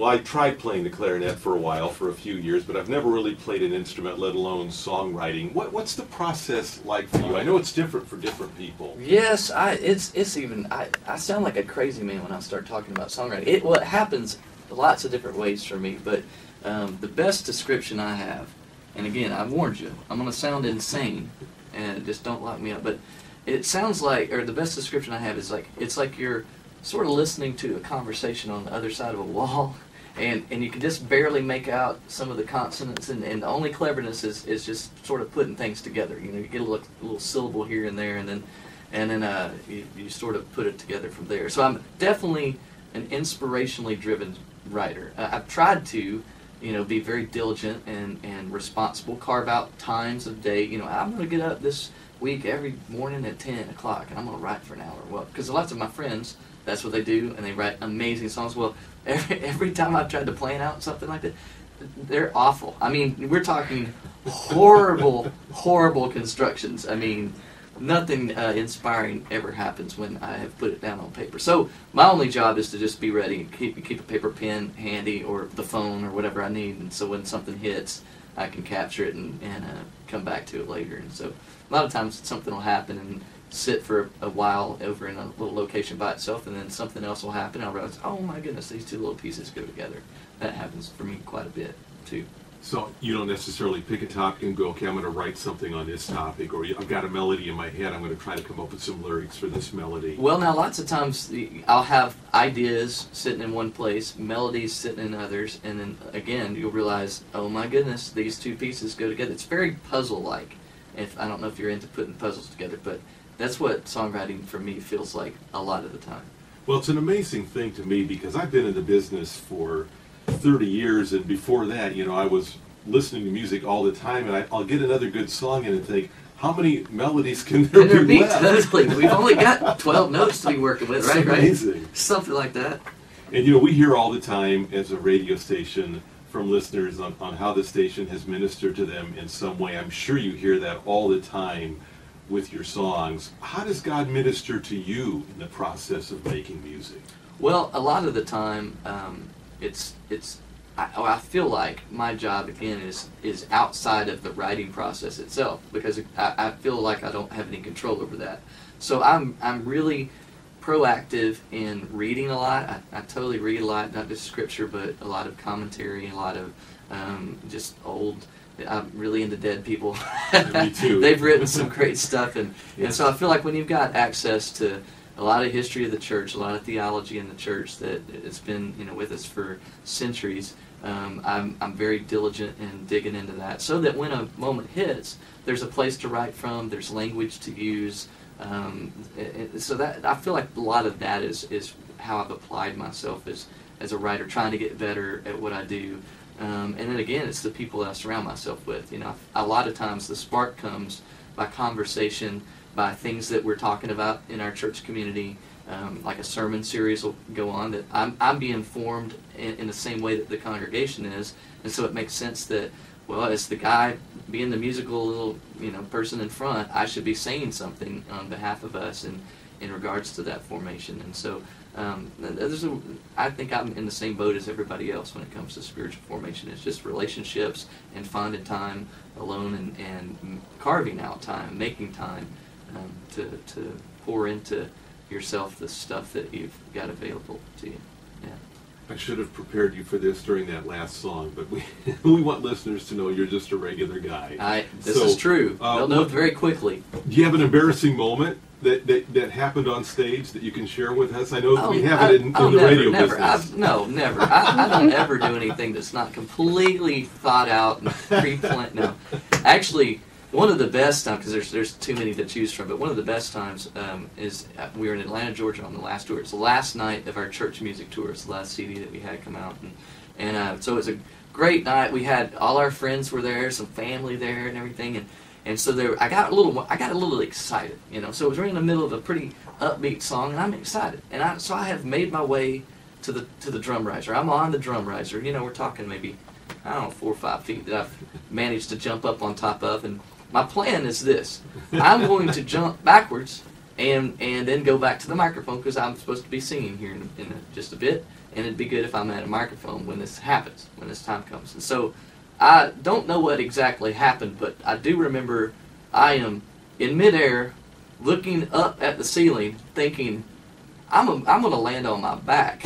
Well, I tried playing the clarinet for a while, for a few years, but I've never really played an instrument, let alone songwriting. What's the process like for you? I know it's different for different people. Yes, it's even I sound like a crazy man when I start talking about songwriting. It happens lots of different ways for me, but the best description I have, and again, I warned you, I'm going to sound insane, and just don't lock me up, but it sounds like, or the best description I have is like, it's like you're sort of listening to a conversation on the other side of a wall, and you can just barely make out some of the consonants, and the only cleverness is just sort of putting things together. You know, you get a little syllable here and there, and then you sort of put it together from there. So I'm definitely an inspirationally driven writer. I've tried to, you know, be very diligent and responsible, carve out times of day. You know, I'm going to get up this week every morning at 10 o'clock, and I'm going to write for an hour. Well, because lots of my friends, that's what they do, and they write amazing songs. Well, every time I've tried to plan out something like that, they're awful. I mean, we're talking horrible, horrible constructions. I mean, nothing inspiring ever happens when I have put it down on paper. So my only job is to just be ready and keep a paper pen handy, or the phone, or whatever I need. And so when something hits, I can capture it and come back to it later. And so a lot of times something will happen and sit for a while over in a little location by itself, and then something else will happen, and I'll realize, oh my goodness, these two little pieces go together. That happens for me quite a bit too. So you don't necessarily pick a topic and go, okay, I'm going to write something on this topic, or I've got a melody in my head, I'm going to try to come up with some lyrics for this melody. Well, now lots of times I'll have ideas sitting in one place, melodies sitting in others, and then again you'll realize, oh my goodness, these two pieces go together. It's very puzzle-like. I don't know if you're into putting puzzles together, but that's what songwriting for me feels like a lot of the time. Well, it's an amazing thing to me, because I've been in the business for 30 years, and before that, you know, I was listening to music all the time, and I'll get another good song in and think, how many melodies can there be left? Totally. We've only got 12 notes to be working with, right? Amazing. Right? Something like that. And you know, we hear all the time as a radio station from listeners on how the station has ministered to them in some way. I'm sure you hear that all the time with your songs. How does God minister to you in the process of making music? Well, a lot of the time, I feel like my job again is outside of the writing process itself, because I feel like I don't have any control over that. So I'm really proactive in reading a lot. I totally read a lot, not just scripture, but a lot of commentary, a lot of just old. I'm really into dead people. Me too. They've written some great stuff, and so I feel like when you've got access to a lot of history of the church, a lot of theology in the church that it's been, you know, with us for centuries, I'm very diligent in digging into that, so that when a moment hits, there's a place to write from, there's language to use. So that I feel like a lot of that is how I've applied myself as a writer, trying to get better at what I do. And then again, it's the people that I surround myself with. You know, a lot of times the spark comes by conversation, by things that we're talking about in our church community. Like a sermon series will go on that I'm being formed in the same way that the congregation is, and so it makes sense that, well, as the guy being the musical little, you know, person in front, I should be saying something on behalf of us in regards to that formation. And so I think I'm in the same boat as everybody else when it comes to spiritual formation. It's just relationships and finding time alone and carving out time, making time to pour into yourself the stuff that you've got available to you. Yeah. I should have prepared you for this during that last song, but we want listeners to know you're just a regular guy. This is true. They'll know very quickly. Do you have an embarrassing moment that happened on stage that you can share with us? I know we have it in the radio business. Never. I don't ever do anything that's not completely thought out and pre-planned. No. Actually, one of the best times, because there's too many to choose from, but one of the best times is we were in Atlanta, Georgia on the last tour. It's the last night of our church music tour. It's the last CD that we had come out. And so it was a great night. We had all our friends were there, some family there and everything. And so I got a little excited, you know. So it was right in the middle of a pretty upbeat song, and I'm excited. And so I have made my way to the drum riser. I'm on the drum riser. You know, we're talking maybe, I don't know, 4 or 5 feet that I've managed to jump up on top of. And my plan is this: I'm going to jump backwards and then go back to the microphone, because I'm supposed to be singing here in just a bit. and it'd be good if I'm at a microphone when this happens, when this time comes. And so I don't know what exactly happened, but I do remember I am in midair looking up at the ceiling thinking, I'm going to land on my back.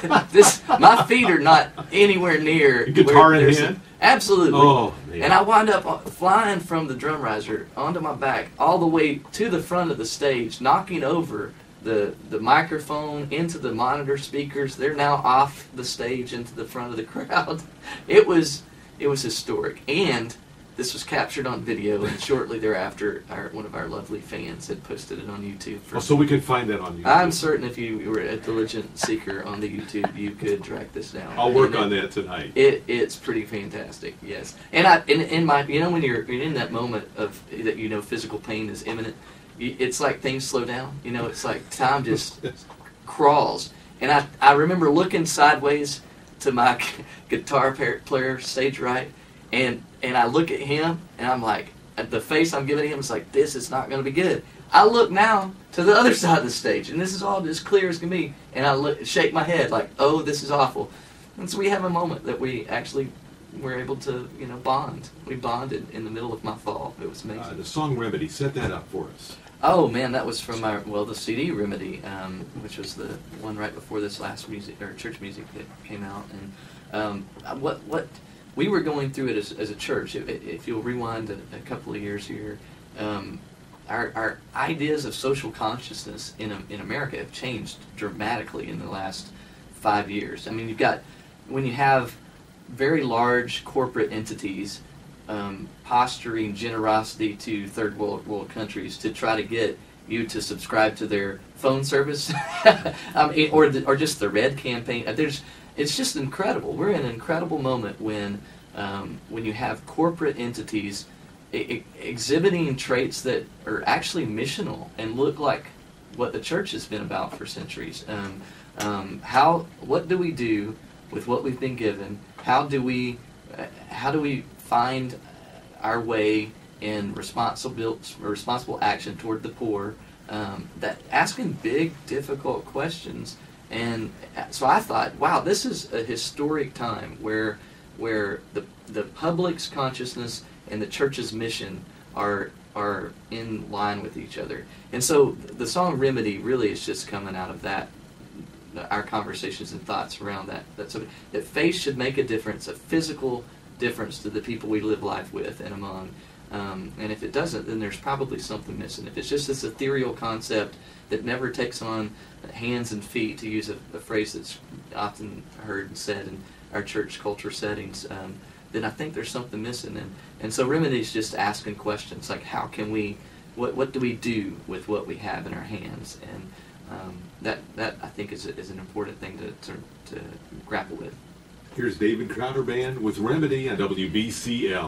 My feet are not anywhere near. Guitar in hand? Absolutely. Oh, man. And I wind up flying from the drum riser onto my back all the way to the front of the stage, knocking over the microphone into the monitor speakers. They're now off the stage into the front of the crowd. It was historic. And this was captured on video, and shortly thereafter, one of our lovely fans had posted it on YouTube. So we can find that on YouTube. I'm certain if you were a diligent seeker on the YouTube, you could track this down. I'll work on that tonight. It's pretty fantastic, yes. And in my, when you're in that moment of that, physical pain is imminent, it's like things slow down. It's like time just crawls. And I remember looking sideways to my guitar player stage right, and I look at him, and I'm like, at the face I'm giving him, it's like, this is not going to be good. I look now to the other side of the stage, and this is all as clear as can be, and I shake my head like, oh, this is awful. And so we have a moment that we actually were able to, bond. We bonded in the middle of my fall. It was amazing. The song Remedy, set that up for us. Oh man, that was from the CD Remedy, which was the one right before this last church music that came out. And what we were going through it as a church. If you'll rewind a couple of years here, our ideas of social consciousness in America have changed dramatically in the last 5 years. I mean, when you have very large corporate entities posturing generosity to third world countries to try to get you to subscribe to their phone service, or just the Red campaign. It's just incredible. We're in an incredible moment when you have corporate entities exhibiting traits that are actually missional and look like what the church has been about for centuries. What do we do with what we've been given? How do we find our way in responsible action toward the poor? That asking big, difficult questions. And so I thought, wow, this is a historic time where the public's consciousness and the church's mission are in line with each other. And so the song Remedy really is just coming out of that, our conversations and thoughts around that faith should make a difference, a physical difference to the people we live life with and among. And if it doesn't, then there's probably something missing. If it's just this ethereal concept that never takes on hands and feet, to use a phrase that's often heard and said in our church culture settings, then I think there's something missing. And so Remedy is just asking questions like, how can we, what do we do with what we have in our hands? And that I think is an important thing to grapple with. Here's David Crowder Band with Remedy on WBCL.